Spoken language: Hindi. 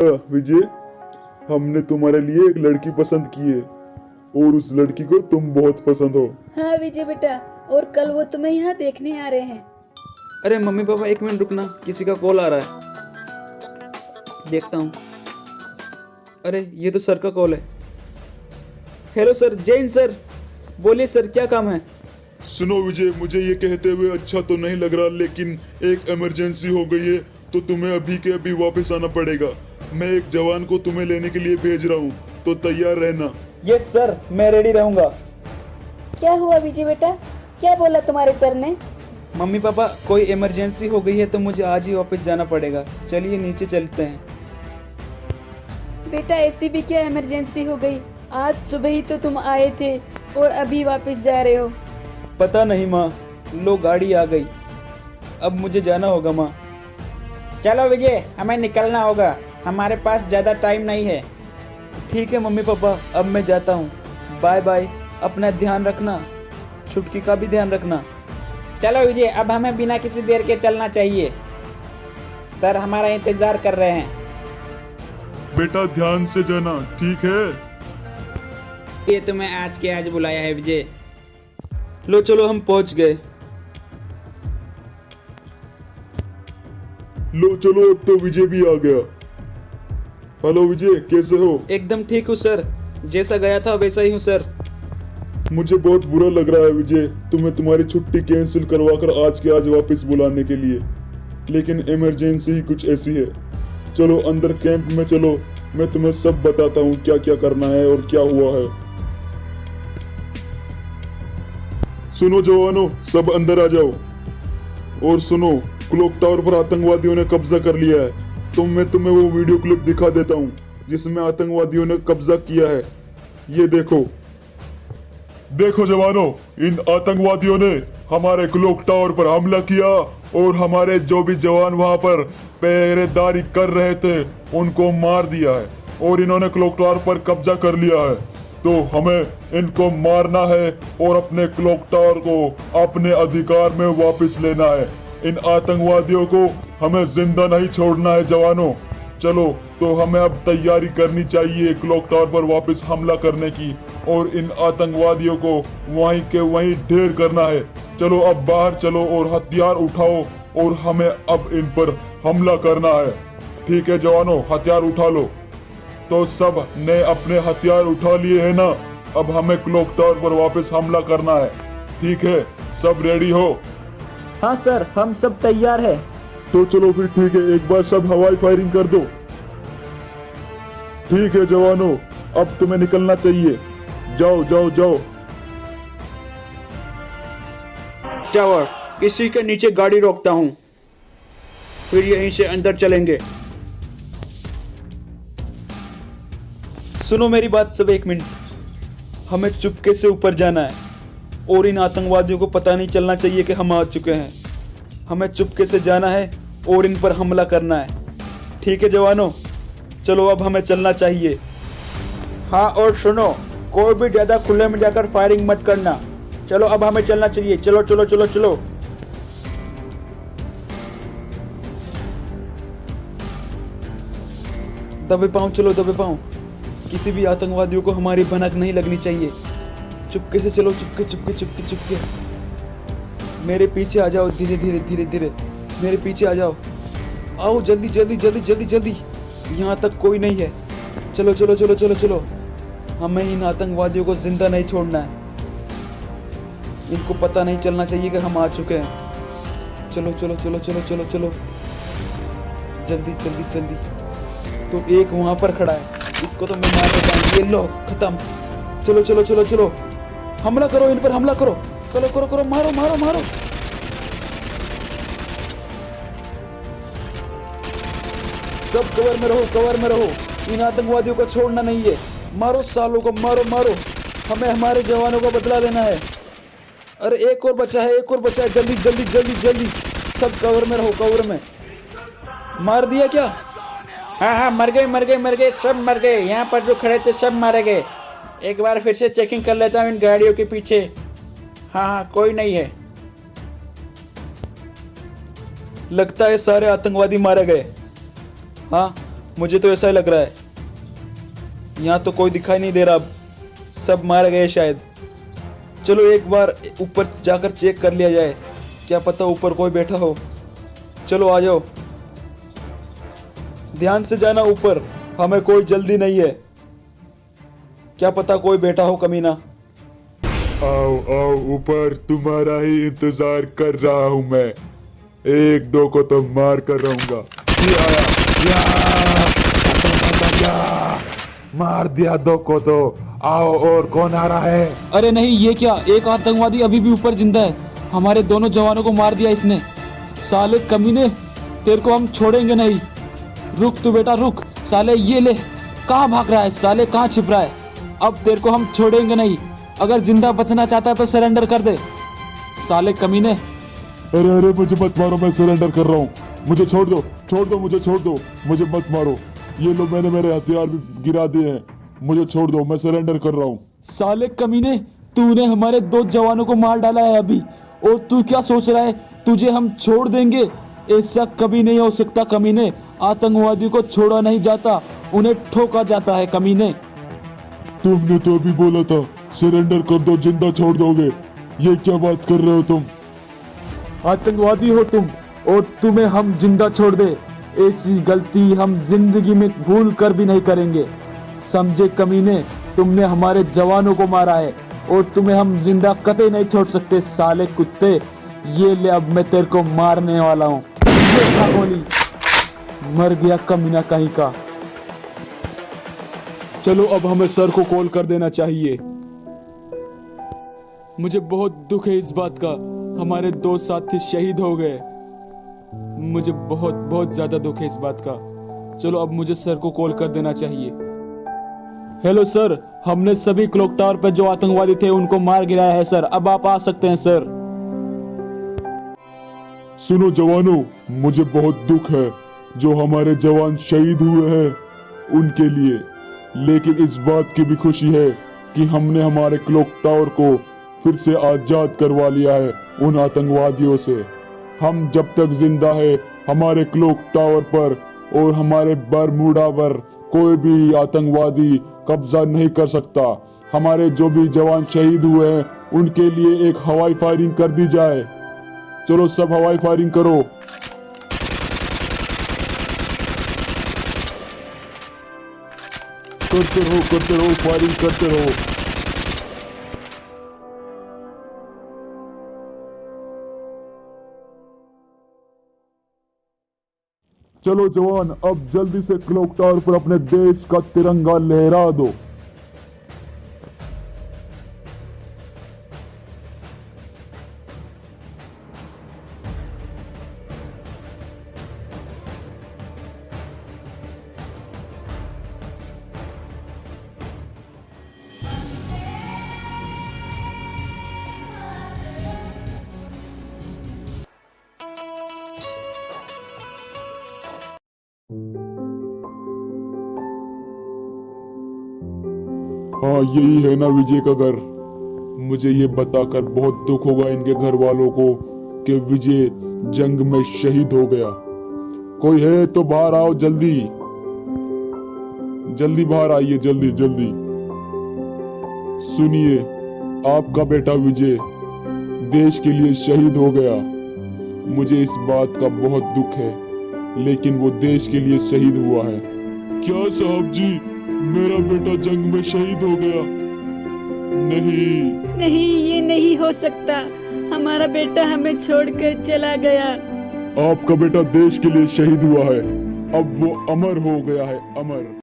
विजय, हमने तुम्हारे लिए एक लड़की पसंद की है और उस लड़की को तुम बहुत पसंद हो। हाँ विजय बेटा, और कल वो तुम्हें यहाँ देखने आ रहे हैं। अरे मम्मी पापा एक मिनट रुकना, किसी का कॉल आ रहा है, देखता हूँ। अरे ये तो सर का कॉल है। हेलो सर, जैन सर, बोलिए सर, क्या काम है? सुनो विजय, मुझे ये कहते हुए अच्छा तो नहीं लग रहा, लेकिन एक इमरजेंसी हो गई है तो तुम्हें अभी के अभी वापस आना पड़ेगा। मैं एक जवान को तुम्हें लेने के लिए भेज रहा हूँ, तो तैयार रहना। यस सर, मैं रेडी रहूँगा। क्या हुआ विजय बेटा, क्या बोला तुम्हारे सर ने? मम्मी पापा, कोई इमरजेंसी हो गई है तो मुझे आज ही वापस जाना पड़ेगा। चलिए नीचे चलते हैं। बेटा ऐसी भी क्या इमरजेंसी हो गई? आज सुबह ही तो तुम आए थे और अभी वापस जा रहे हो। पता नहीं माँ, लो गाड़ी आ गई, अब मुझे जाना होगा माँ। चलो विजय, हमें निकलना होगा, हमारे पास ज़्यादा टाइम नहीं है। ठीक है मम्मी पापा, अब मैं जाता हूँ। बाय बाय, अपना ध्यान रखना, छुटकी का भी ध्यान रखना। चलो विजय, अब हमें बिना किसी देर के चलना चाहिए, सर हमारा इंतजार कर रहे हैं। बेटा ध्यान से जाना, ठीक है? ये तुम्हें आज के आज बुलाया है विजय। लो चलो, हम पहुंच गए। लो चलो, अब तो विजय भी आ गया। हेलो विजय, कैसे हो? एकदम ठीक हूँ सर, जैसा गया था वैसा ही हूँ सर। मुझे बहुत बुरा लग रहा है विजय, तुम्हें तुम्हारी छुट्टी कैंसिल करवाकर आज के आज वापस बुलाने के लिए, लेकिन इमरजेंसी ही कुछ ऐसी है। चलो अंदर कैंप में चलो, मैं तुम्हें सब बताता हूँ क्या क्या करना है और क्या हुआ है। सुनो जवानों, सब अंदर आ जाओ। और सुनो, क्लॉक टावर पर आतंकवादियों ने कब्जा कर लिया है, तो मैं तुम्हें वो वीडियो क्लिप दिखा देता हूँ जिसमें आतंकवादियों ने कब्जा किया है। ये देखो। देखो जवानों, इन आतंकवादियों ने हमारे क्लॉक टावर पर हमला किया और हमारे जो भी जवान वहां पर पहरेदारी कर रहे थे उनको मार दिया है, और इन्होंने क्लॉक टावर पर कब्जा कर लिया है। तो हमें इनको मारना है और अपने क्लॉक टावर को अपने अधिकार में वापस लेना है। इन आतंकवादियों को हमें जिंदा नहीं छोड़ना है जवानों। चलो, तो हमें अब तैयारी करनी चाहिए क्लॉक टावर पर वापस हमला करने की, और इन आतंकवादियों को वहीं के वहीं ढेर करना है। चलो अब बाहर चलो और हथियार उठाओ, और हमें अब इन पर हमला करना है। ठीक है जवानों, हथियार उठा लो। तो सब ने अपने हथियार उठा लिए है ना? अब हमें क्लॉक टावर पर वापस हमला करना है। ठीक है, सब रेडी हो? हाँ सर, हम सब तैयार है। तो चलो फिर ठीक है, एक बार सब हवाई फायरिंग कर दो। ठीक है जवानों, अब तुम्हें निकलना चाहिए। जाओ जाओ जाओ। टावर, इसी के नीचे गाड़ी रोकता हूँ, फिर यहीं से अंदर चलेंगे। सुनो मेरी बात सब, एक मिनट। हमें चुपके से ऊपर जाना है और इन आतंकवादियों को पता नहीं चलना चाहिए कि हम आ चुके हैं। हमें चुपके से जाना है और इन पर हमला करना है। ठीक है जवानों, चलो अब हमें चलना चाहिए। हाँ, और सुनो, कोई भी ज्यादा खुले में जाकर फायरिंग मत करना। चलो अब हमें चलना चाहिए। चलो चलो चलो चलो। दबे पाँव, चलो दबे पाँव। किसी भी आतंकवादियों को हमारी भनक नहीं लगनी चाहिए। चुपके से चलो, चुपके चुपके चुपके चुपके। मेरे पीछे आ जाओ, धीरे धीरे धीरे धीरे मेरे पीछे आ जाओ। आओ जल्दी जल्दी जल्दी जल्दी जल्दी, यहाँ तक कोई नहीं है। चलो चलो चलो चलो चलो, हमें इन आतंकवादियों को जिंदा नहीं छोड़ना है। इनको पता नहीं चलना चाहिए कि हम आ चुके हैं। चलो चलो चलो चलो चलो चलो, जल्दी जल्दी जल्दी। तो एक वहां पर खड़ा है, इसको तो मैं मार देता हूँ। ये लो, खत्म। चलो चलो चलो चलो, हमला करो, इन पर हमला करो। करो करो करो, मारो मारो मारो। सब कवर में रहो, कवर में रहो। इन आतंकवादियों को छोड़ना नहीं है। मारो सालों को, मारो मारो। हमें हमारे जवानों का बदला लेना है। अरे एक और बचा है, एक और बचा है। जल्दी जल्दी जल्दी जल्दी, सब कवर में रहो, कवर में। मार दिया क्या? हाँ हाँ, मर गए मर गए मर गए, सब मर गए। यहाँ पर जो खड़े थे सब मारे गए। एक बार फिर से चेकिंग कर लेता हूँ इन गाड़ियों के पीछे। हाँ हाँ, कोई नहीं है। लगता है सारे आतंकवादी मारे गए। हाँ, मुझे तो ऐसा ही लग रहा है। यहाँ तो कोई दिखाई नहीं दे रहा, अब सब मारे गए शायद। चलो एक बार ऊपर जाकर चेक कर लिया जाए, क्या पता ऊपर कोई बैठा हो। चलो आ जाओ, ध्यान से जाना ऊपर, हमें कोई जल्दी नहीं है, क्या पता कोई बैठा हो कमीना। आओ आओ ऊपर, तुम्हारा ही इंतजार कर रहा हूँ मैं। एक दो को तो मार कर रहूंगा। ये आया, या, मार दिया दो को तो। आओ, और कौन आ रहा है? अरे नहीं, ये क्या, एक आतंकवादी अभी भी ऊपर जिंदा है। हमारे दोनों जवानों को मार दिया इसने। साले कमीने, तेरे को हम छोड़ेंगे नहीं। रुक तू बेटा रुक। साले ये ले, कहाँ भाग रहा है साले, कहाँ छिप रहा है? अब तेरे को हम छोड़ेंगे नहीं। अगर जिंदा बचना चाहता है तो सरेंडर कर दे साले कमीने। अरे अरे मुझे मत मारो, मैं सरेंडर कर रहा हूँ। मुझे छोड़ दो, छोड़ दो, मुझे छोड़ दो, मुझे मत मारो। ये लो, मैंने मेरे हथियार भी गिरा दिए हैं। मुझे छोड़ दो, मैं सरेंडर कर रहा हूँ। साले कमीने, तूने हमारे 2 जवानों को मार डाला है अभी, और तू क्या सोच रहा है तुझे हम छोड़ देंगे? ऐसा कभी नहीं हो सकता कमीने। आतंकवादियों को छोड़ा नहीं जाता, उन्हें ठोका जाता है कमीने। तुमने तो अभी बोला था सरेंडर कर दो, जिंदा छोड़ दोगे। ये क्या बात कर रहे हो तुम? आतंकवादी हो तुम, और तुम्हें हम जिंदा छोड़ दे, ऐसी गलती हम जिंदगी में भूल कर भी नहीं करेंगे, समझे कमीने? तुमने हमारे जवानों को मारा है और तुम्हें हम जिंदा कतई नहीं छोड़ सकते साले कुत्ते। ये ले, अब मैं तेरे को मारने वाला हूँ। गोली, मर गया कमीना कहीं का। चलो अब हमें सर को कॉल कर देना चाहिए। मुझे बहुत दुख है इस बात का, हमारे 2 साथी शहीद हो गए। मुझे बहुत बहुत ज्यादा दुख है इस बात का। चलो अब मुझे सर को कॉल कर देना चाहिए। हेलो सर, हमने सभी क्लॉक टावर पर जो आतंकवादी थे उनको मार गिराया है सर, अब आप आ सकते हैं सर। सुनो जवानों, मुझे बहुत दुख है जो हमारे जवान शहीद हुए हैं उनके लिए, लेकिन इस बात की भी खुशी है कि हमने हमारे क्लॉक टावर को फिर से आजाद करवा लिया है उन आतंकवादियों से। हम जब तक जिंदा है, हमारे क्लॉक टावर पर और हमारे बरमूडा पर कोई भी आतंकवादी कब्जा नहीं कर सकता। हमारे जो भी जवान शहीद हुए हैं उनके लिए एक हवाई फायरिंग कर दी जाए। चलो सब हवाई फायरिंग करो। करते रहो, फायरिंग करते रहो। चलो जवान, अब जल्दी से क्लॉक टावर पर अपने देश का तिरंगा लहरा दो। हाँ, यही है ना विजय का घर। मुझे ये बताकर बहुत दुख होगा इनके घर वालों को कि विजय जंग में शहीद हो गया। कोई है तो बाहर आओ, जल्दी जल्दी बाहर आइए, जल्दी जल्दी। सुनिए, आपका बेटा विजय देश के लिए शहीद हो गया। मुझे इस बात का बहुत दुख है, लेकिन वो देश के लिए शहीद हुआ है। क्या साहब जी, मेरा बेटा जंग में शहीद हो गया? नहीं नहीं, ये नहीं हो सकता। हमारा बेटा हमें छोड़कर चला गया। आपका बेटा देश के लिए शहीद हुआ है, अब वो अमर हो गया है, अमर।